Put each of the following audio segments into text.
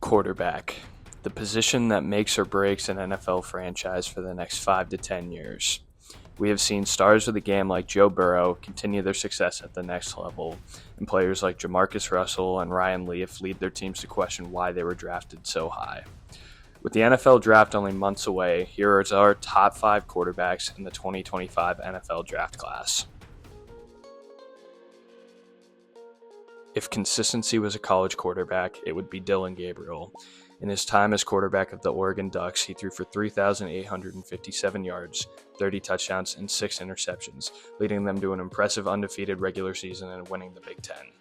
Quarterback, the position that makes or breaks an NFL franchise for the next 5 to 10 years. We have seen stars of the game like Joe Burrow continue their success at the next level, and players like Jamarcus Russell and Ryan Leaf lead their teams to question why they were drafted so high. With the NFL draft only months away, here are our top 5 quarterbacks in the 2025 NFL draft class. If consistency was a college quarterback, it would be Dillon Gabriel. In his time as quarterback of the Oregon Ducks, he threw for 3,857 yards, 30 touchdowns, and 6 interceptions, leading them to an impressive undefeated regular season and winning the Big Ten.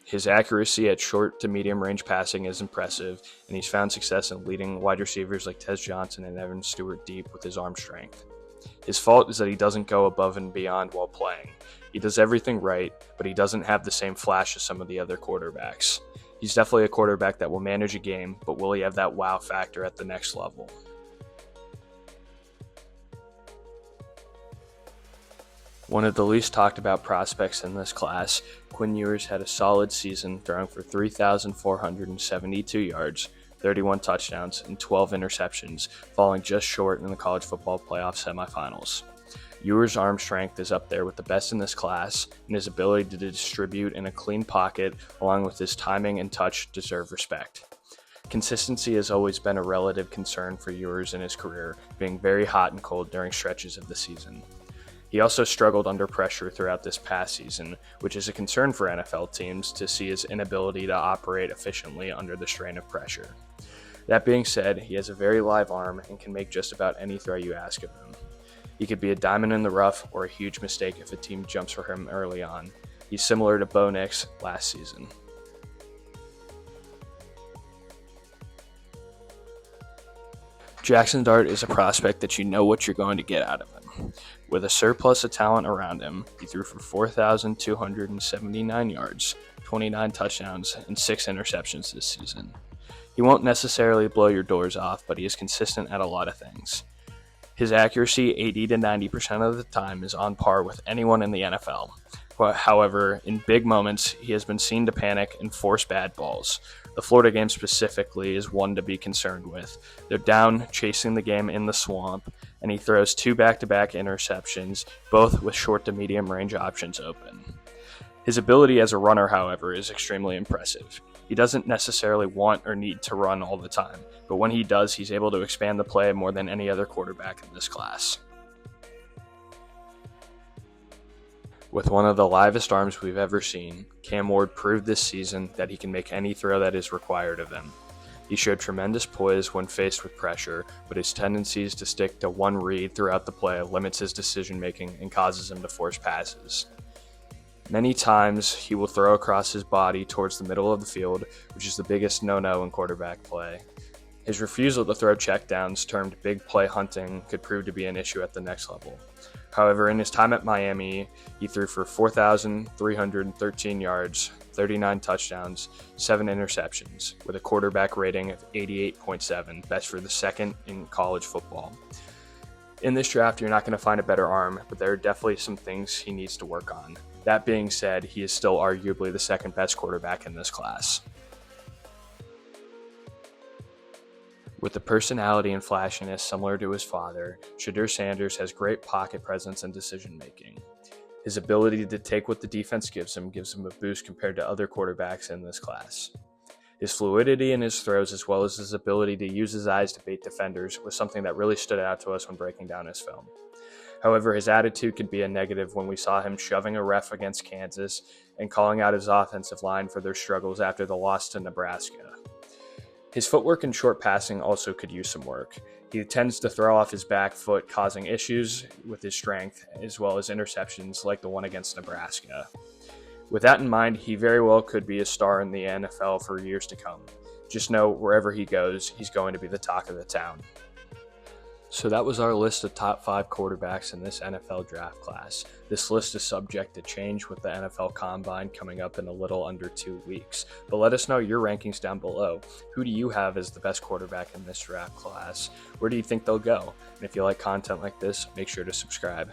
His accuracy at short to medium range passing is impressive, and he's found success in leading wide receivers like Tez Johnson and Evan Stewart deep with his arm strength. His fault is that he doesn't go above and beyond while playing. He does everything right, but he doesn't have the same flash as some of the other quarterbacks. He's definitely a quarterback that will manage a game, but will he have that wow factor at the next level? One of the least talked about prospects in this class, Quinn Ewers had a solid season throwing for 3,472 yards, 31 touchdowns, and 12 interceptions, falling just short in the college football playoff semifinals. Ewers' arm strength is up there with the best in this class, and his ability to distribute in a clean pocket, along with his timing and touch, deserve respect. Consistency has always been a relative concern for Ewers in his career, being very hot and cold during stretches of the season. He also struggled under pressure throughout this past season, which is a concern for NFL teams to see his inability to operate efficiently under the strain of pressure. That being said, he has a very live arm and can make just about any throw you ask of him. He could be a diamond in the rough or a huge mistake if a team jumps for him early on. He's similar to Bo Nix last season. Jackson Dart is a prospect that you know what you're going to get out of him. With a surplus of talent around him, he threw for 4,279 yards, 29 touchdowns, and 6 interceptions this season. He won't necessarily blow your doors off, but he is consistent at a lot of things. His accuracy 80 to 90% of the time is on par with anyone in the NFL. However, in big moments, he has been seen to panic and force bad balls. The Florida game specifically is one to be concerned with. They're down, chasing the game in the swamp, and he throws 2 back-to-back interceptions, both with short to medium range options open. His ability as a runner, however, is extremely impressive. He doesn't necessarily want or need to run all the time, but when he does, he's able to expand the play more than any other quarterback in this class. With one of the livest arms we've ever seen, Cam Ward proved this season that he can make any throw that is required of him. He showed tremendous poise when faced with pressure, but his tendencies to stick to one read throughout the play limits his decision-making and causes him to force passes. Many times, he will throw across his body towards the middle of the field, which is the biggest no-no in quarterback play. His refusal to throw checkdowns, termed big play hunting, could prove to be an issue at the next level. However, in his time at Miami, he threw for 4,313 yards, 39 touchdowns, 7 interceptions, with a quarterback rating of 88.7, best for the second in college football. In this draft, you're not going to find a better arm, but there are definitely some things he needs to work on. That being said, he is still arguably the second best quarterback in this class. With a personality and flashiness similar to his father, Shedeur Sanders has great pocket presence and decision-making. His ability to take what the defense gives him a boost compared to other quarterbacks in this class. His fluidity in his throws, as well as his ability to use his eyes to bait defenders, was something that really stood out to us when breaking down his film. However, his attitude could be a negative when we saw him shoving a ref against Kansas and calling out his offensive line for their struggles after the loss to Nebraska. His footwork and short passing also could use some work. He tends to throw off his back foot, causing issues with his strength, as well as interceptions like the one against Nebraska. With that in mind, he very well could be a star in the NFL for years to come. Just know wherever he goes, he's going to be the talk of the town. So that was our list of top 5 quarterbacks in this NFL draft class. This list is subject to change with the NFL Combine coming up in a little under 2 weeks. But let us know your rankings down below. Who do you have as the best quarterback in this draft class? Where do you think they'll go? And if you like content like this, make sure to subscribe.